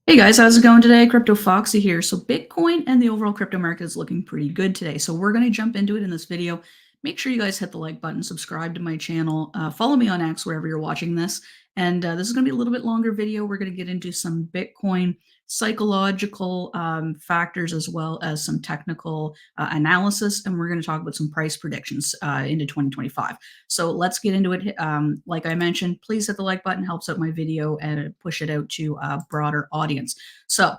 Hey guys, how's it going today? cryptoFOXXY here. So Bitcoin and the overall crypto market is looking pretty good today. So we're going to jump into it in this video. Make sure you guys hit the like button, subscribe to my channel, follow me on X wherever you're watching this. And this is going to be a little bit longer video. We're going to get into some Bitcoin psychological factors as well as some technical analysis. And we're going to talk about some price predictions into 2025. So let's get into it. Like I mentioned, please hit the like button, helps out my video and push it out to a broader audience. So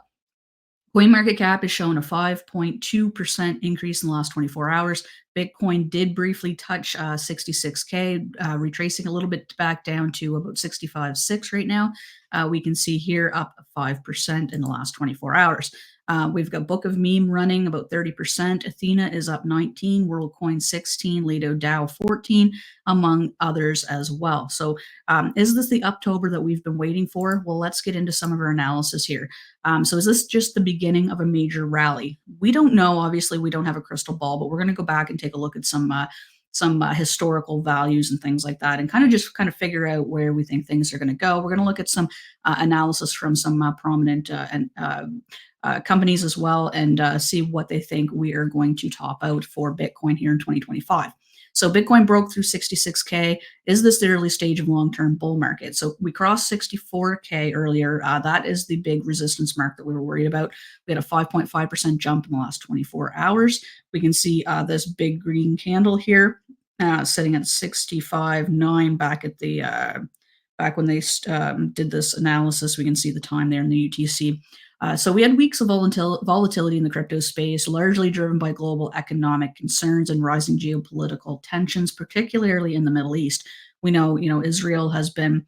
CoinMarketCap is showing a 5.2% increase in the last 24 hours. Bitcoin did briefly touch 66K, retracing a little bit back down to about 65.6 right now. We can see here up 5% in the last 24 hours. We've got Book of Meme running about 30%. Athena is up 19, WorldCoin 16, Lido DAO 14, among others as well. So is this the Uptober that we've been waiting for? Well, let's get into some of our analysis here. So is this just the beginning of a major rally? We don't know. Obviously, we don't have a crystal ball, but we're going to go back and take a look at some historical values and things like that, and kind of figure out where we think things are going to go. We're going to look at some analysis from some prominent companies as well, and see what they think we are going to top out for Bitcoin here in 2025. So Bitcoin broke through 66K. Is this the early stage of long-term bull market? So we crossed 64K earlier. That is the big resistance mark that we were worried about. We had a 5.5% jump in the last 24 hours. We can see this big green candle here sitting at 65.9 back at the back when they did this analysis. We can see the time there in the UTC. So we had weeks of volatility in the crypto space, largely driven by global economic concerns and rising geopolitical tensions, particularly in the Middle East. We know, Israel has been,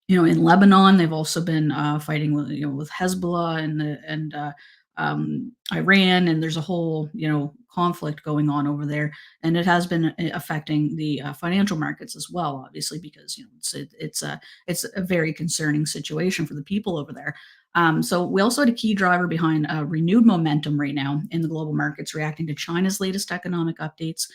in Lebanon. They've also been fighting with Hezbollah and Iran, and there's a whole conflict going on over there, and it has been affecting the financial markets as well, obviously, because it's a very concerning situation for the people over there. So we also had a key driver behind renewed momentum right now in the global markets, reacting to China's latest economic updates.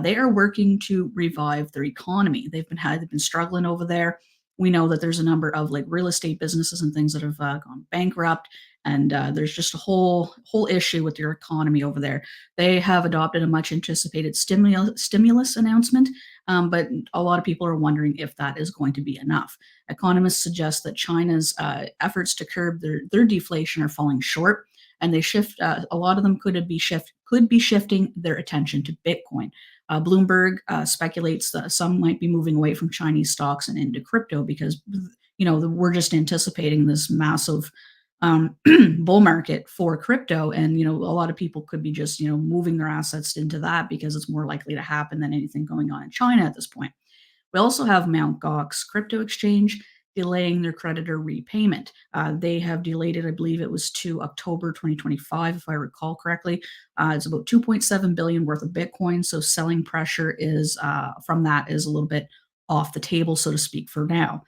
They are working to revive their economy. They've been struggling over there. We know that there's a number of like real estate businesses and things that have gone bankrupt, and there's just a whole issue with their economy over there. They have adopted a much anticipated stimulus announcement, but a lot of people are wondering if that is going to be enough. Economists suggest that China's efforts to curb their deflation are falling short, and they shift. A lot of them could be shifting their attention to Bitcoin. Bloomberg speculates that some might be moving away from Chinese stocks and into crypto because we're just anticipating this massive bull market for crypto, and a lot of people could be just moving their assets into that because it's more likely to happen than anything going on in China at this point. We also have Mt. Gox crypto exchange delaying their creditor repayment. They have delayed it, I believe it was to October 2025, if I recall correctly. It's about 2.7 billion worth of Bitcoin, so selling pressure is from that is a little bit off the table, so to speak, for now.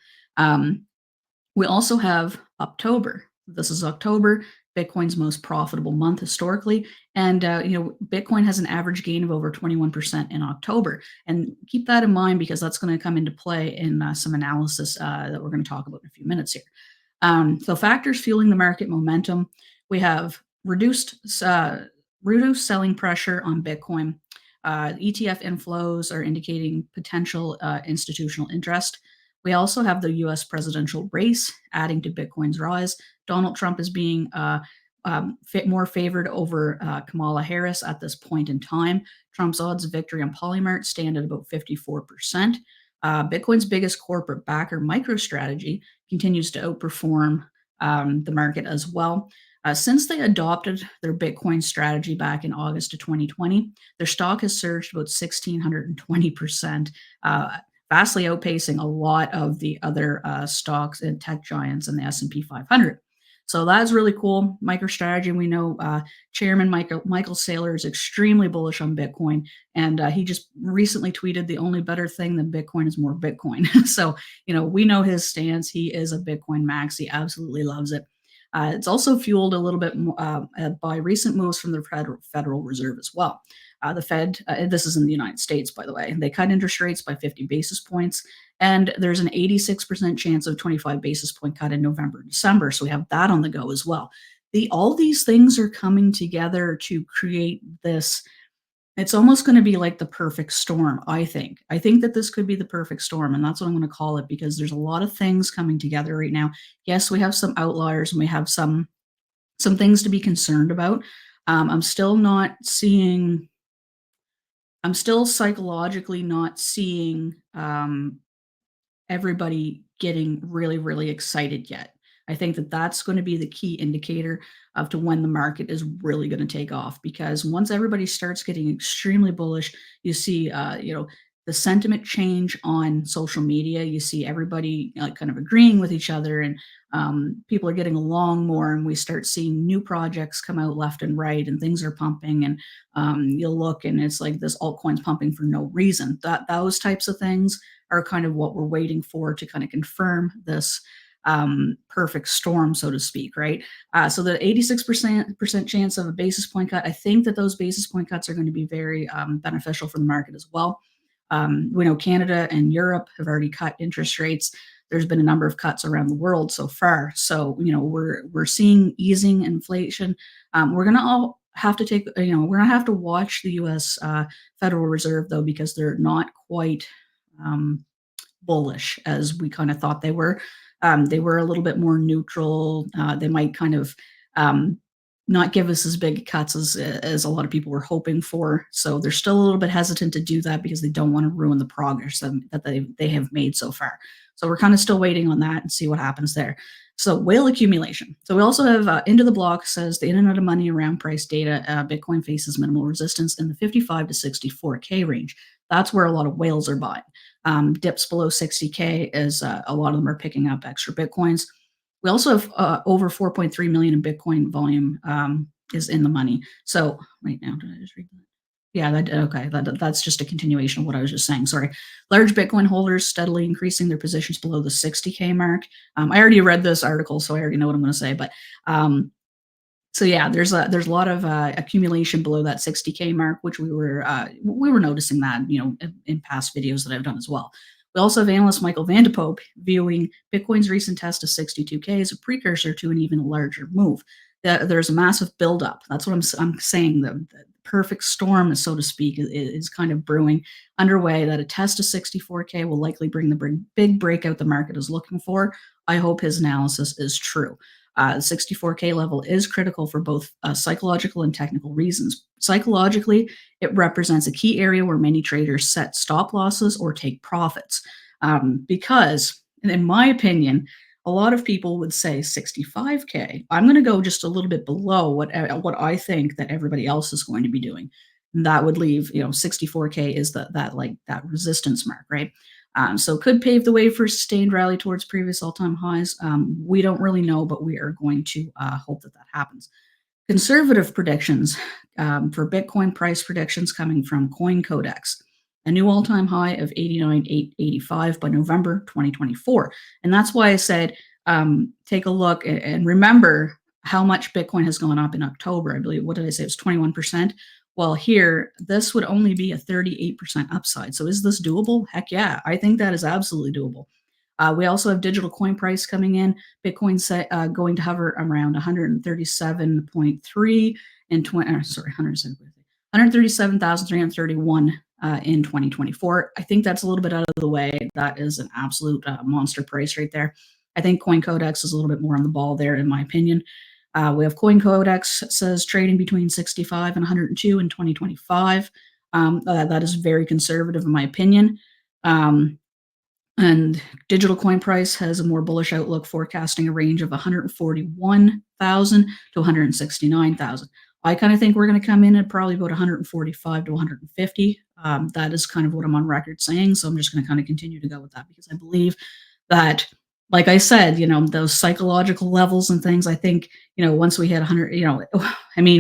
We also have Uptober. This is October, Bitcoin's most profitable month historically. And, Bitcoin has an average gain of over 21% in October. And keep that in mind because that's going to come into play in some analysis that we're going to talk about in a few minutes here. So factors fueling the market momentum, we have reduced selling pressure on Bitcoin. ETF inflows are indicating potential institutional interest. We also have the US presidential race adding to Bitcoin's rise. Donald Trump is being more favored over Kamala Harris at this point in time. Trump's odds of victory on Polymart stand at about 54%. Bitcoin's biggest corporate backer, MicroStrategy, continues to outperform the market as well. Since they adopted their Bitcoin strategy back in August of 2020, their stock has surged about 1,620%. Vastly outpacing a lot of the other stocks and tech giants in the S&P 500. So that's really cool. MicroStrategy, we know Chairman Michael Saylor is extremely bullish on Bitcoin, and he just recently tweeted the only better thing than Bitcoin is more Bitcoin. So, we know his stance. He is a Bitcoin max. He absolutely loves it. It's also fueled a little bit by recent moves from the Federal Reserve as well. The Fed, this is in the United States, by the way, they cut interest rates by 50 basis points. And there's an 86% chance of 25 basis point cut in November, December. So we have that on the go as well. All these things are coming together to create this. It's almost going to be like the perfect storm, I think. I think that this could be the perfect storm, and that's what I'm going to call it because there's a lot of things coming together right now. Yes, we have some outliers and we have some things to be concerned about. I'm still not seeing. I'm still psychologically not seeing everybody getting really, really excited yet. I think that that's going to be the key indicator of to when the market is really going to take off. Because once everybody starts getting extremely bullish, you see, the sentiment change on social media. You see everybody kind of agreeing with each other, and people are getting along more. And we start seeing new projects come out left and right, and things are pumping. And you'll look, and it's like this altcoin's pumping for no reason. Those types of things are kind of what we're waiting for to kind of confirm this perfect storm, so to speak, right? So the 86% chance of a basis point cut, I think that those basis point cuts are going to be very beneficial for the market as well. We know Canada and Europe have already cut interest rates. There's been a number of cuts around the world so far. So, we're seeing easing inflation. We're going to all have to take, we're going to have to watch the U.S. Federal Reserve, though, because they're not quite bullish as we kind of thought they were. They were a little bit more neutral. They might kind of not give us as big cuts as a lot of people were hoping for. So they're still a little bit hesitant to do that because they don't want to ruin the progress that they have made so far. So we're kind of still waiting on that and see what happens there. So whale accumulation. So we also have Into the Block says the internet of money around price data, Bitcoin faces minimal resistance in the 55 to 64K range. That's where a lot of whales are buying. Dips below 60K as a lot of them are picking up extra Bitcoins. We also have over 4.3 million in Bitcoin volume is in the money. So right now, did I just read that? Yeah, okay. That's just a continuation of what I was just saying. Sorry. Large Bitcoin holders steadily increasing their positions below the 60K mark. I already read this article, so I already know what I'm going to say. But so yeah, there's a lot of accumulation below that 60K mark, which we were noticing that in past videos that I've done as well. We also have analyst Michael Vanderpope viewing Bitcoin's recent test of 62K as a precursor to an even larger move. There's a massive buildup. That's what I'm saying. The perfect storm, so to speak, is kind of brewing underway. That a test of 64K will likely bring the big breakout the market is looking for. I hope his analysis is true. The 64K level is critical for both psychological and technical reasons. Psychologically, it represents a key area where many traders set stop losses or take profits. Because, in my opinion, a lot of people would say 65K. I'm going to go just a little bit below what I think that everybody else is going to be doing. And that would leave, 64K is that resistance mark, right? So could pave the way for a sustained rally towards previous all-time highs. We don't really know, but we are going to hope that happens. Conservative predictions for Bitcoin price predictions coming from CoinCodex. A new all-time high of 89,885 by November 2024. And that's why I said take a look and remember how much Bitcoin has gone up in October. I believe, what did I say? It was 21%. Well, here, this would only be a 38% upside. So is this doable? Heck yeah, I think that is absolutely doable. We also have digital coin price coming in. Bitcoin's going to hover around 137.3 in 137,331 in 2024. I think that's a little bit out of the way. That is an absolute monster price right there. I think CoinCodex is a little bit more on the ball there, in my opinion. We have CoinCodex says trading between 65 and 102 in 2025. That is very conservative, in my opinion. And digital coin price has a more bullish outlook, forecasting a range of 141,000 to 169,000. I kind of think we're going to come in at probably about 145 to 150. That is kind of what I'm on record saying. So I'm just going to kind of continue to go with that because I believe that, like I said, those psychological levels and things, I think, once we hit 100,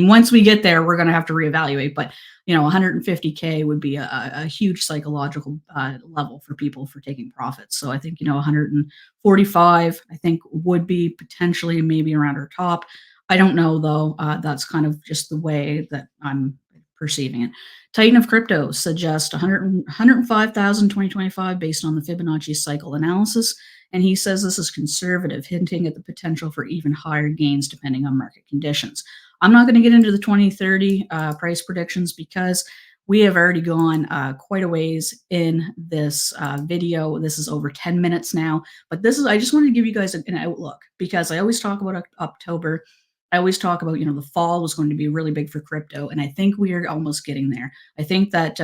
once we get there, we're going to have to reevaluate. But, 150K would be a huge psychological level for people for taking profits. So I think, 145, I think would be potentially maybe around our top. I don't know, though. That's kind of just the way that I'm perceiving it. Titan of Crypto suggests 105,000 2025 based on the Fibonacci cycle analysis. And he says this is conservative, hinting at the potential for even higher gains depending on market conditions. I'm not going to get into the 2030 price predictions because we have already gone quite a ways in this video. This is over 10 minutes now, but I just wanted to give you guys an outlook because I always talk about October. I always talk about, the fall was going to be really big for crypto. And I think we are almost getting there. I think that,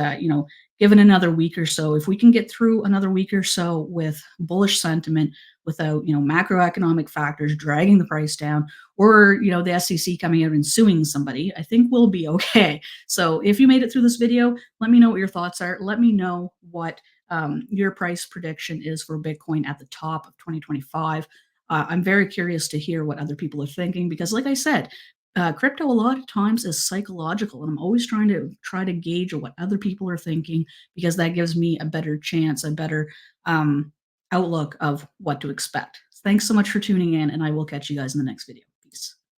given another week or so, if we can get through another week or so with bullish sentiment without, macroeconomic factors dragging the price down or, the SEC coming out and suing somebody, I think we'll be okay. So if you made it through this video, let me know what your thoughts are. Let me know what your price prediction is for Bitcoin at the top of 2025. I'm very curious to hear what other people are thinking because, like I said, crypto a lot of times is psychological, and I'm always trying to gauge what other people are thinking because that gives me a better chance, a better outlook of what to expect. Thanks so much for tuning in, and I will catch you guys in the next video. Peace.